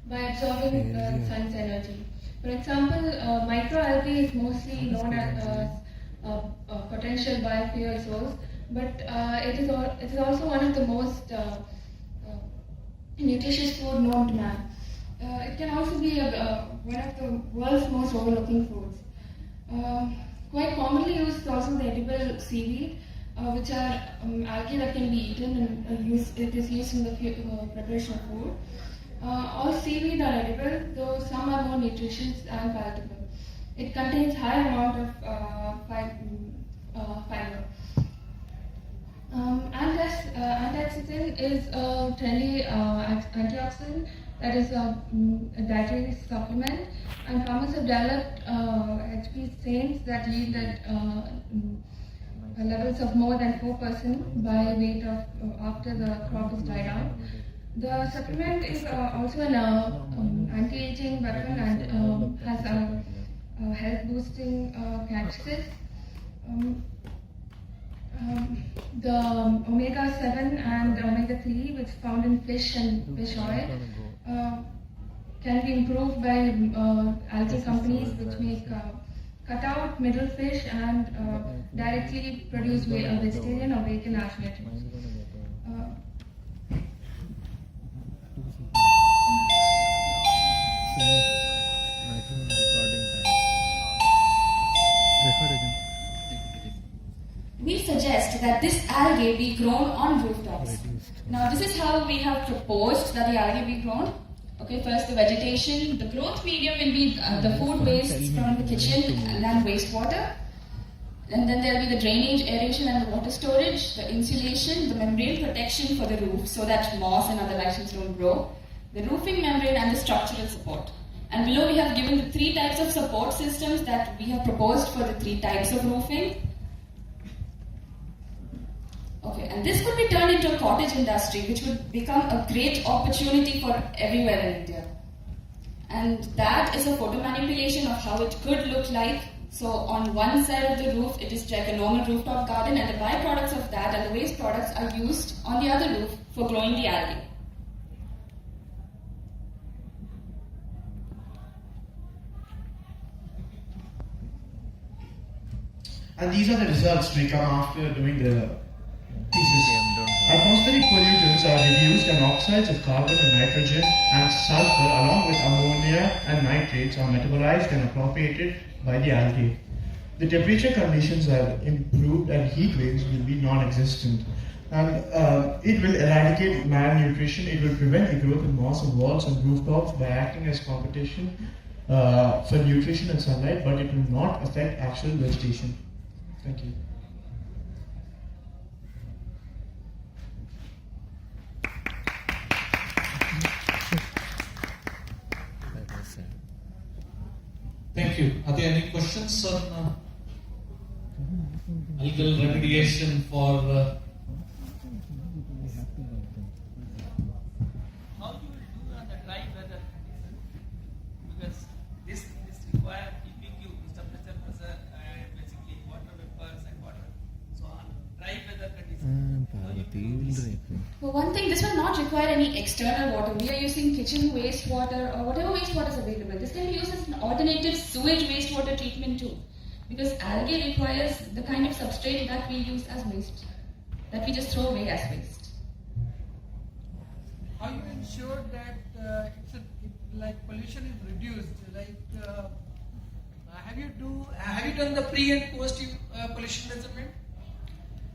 by absorbing sun's energy. For example, microalgae is mostly known as potential biofuel source, but it is also one of the most nutritious food known to man. It can also be one of the world's most overlooking foods. Quite commonly used is also the edible seaweed, which are algae that can be eaten and it is used in the preparation of food. All seaweed are edible, though some are more nutritious and palatable. It contains high amount of fiber. Antioxidant is a trendy antioxidant that is a dietary supplement, and farmers have developed HP stains that yield at levels of more than 4% by weight of after the crop is dried out. The supplement is also an anti-aging weapon and has a health boosting characteristics. The omega-7 and omega-3, which is found in fish and fish oil, can be improved by algae companies which make cut out middle fish and directly produce vegetarian or vegan alternatives. We suggest that this algae be grown on rooftops. Now this is how we have proposed that the algae be grown. Okay, first the vegetation, the growth medium will be the food waste from the kitchen and wastewater. And then there will be the drainage, aeration and the water storage, the insulation, the membrane protection for the roof so that moss and other items don't grow, the roofing membrane and the structural support. And below we have given the 3 types of support systems that we have proposed for the 3 types of roofing. Okay, and this could be turned into a cottage industry which would become a great opportunity for everywhere in India. And that is a photo manipulation of how it could look like. So on one side of the roof, it is like a normal rooftop garden, and the byproducts of that and the waste products are used on the other roof for growing the algae. And these are the results we come after doing the thesis. Atmospheric pollutants are reduced and oxides of carbon and nitrogen and sulfur along with ammonia and nitrates are metabolized and appropriated by the algae. The temperature conditions are improved and heat waves will be non-existent. And it will eradicate malnutrition, it will prevent the growth of moss on walls and rooftops by acting as competition for nutrition and sunlight, but it will not affect actual vegetation. Thank you. Thank you. Are there any questions on algal remediation for how you will do on the dry weather condition? Because this requires keeping temperature and basically water vapors and water. So on dry weather condition, how you do this? For one thing, this will not require any external water. We are using kitchen wastewater or whatever wastewater is available. This can be used as an alternative sewage wastewater treatment too. Because algae requires the kind of substrate that we use as waste, that we just throw away as waste. How you ensure that like pollution is reduced? Like have you done the pre and post pollution measurement?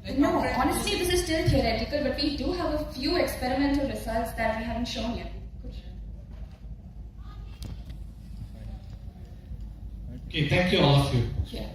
Like no, honestly, this is still theoretical, but we do have a few experimental results that we haven't shown yet. Okay, thank you all of you. Yeah.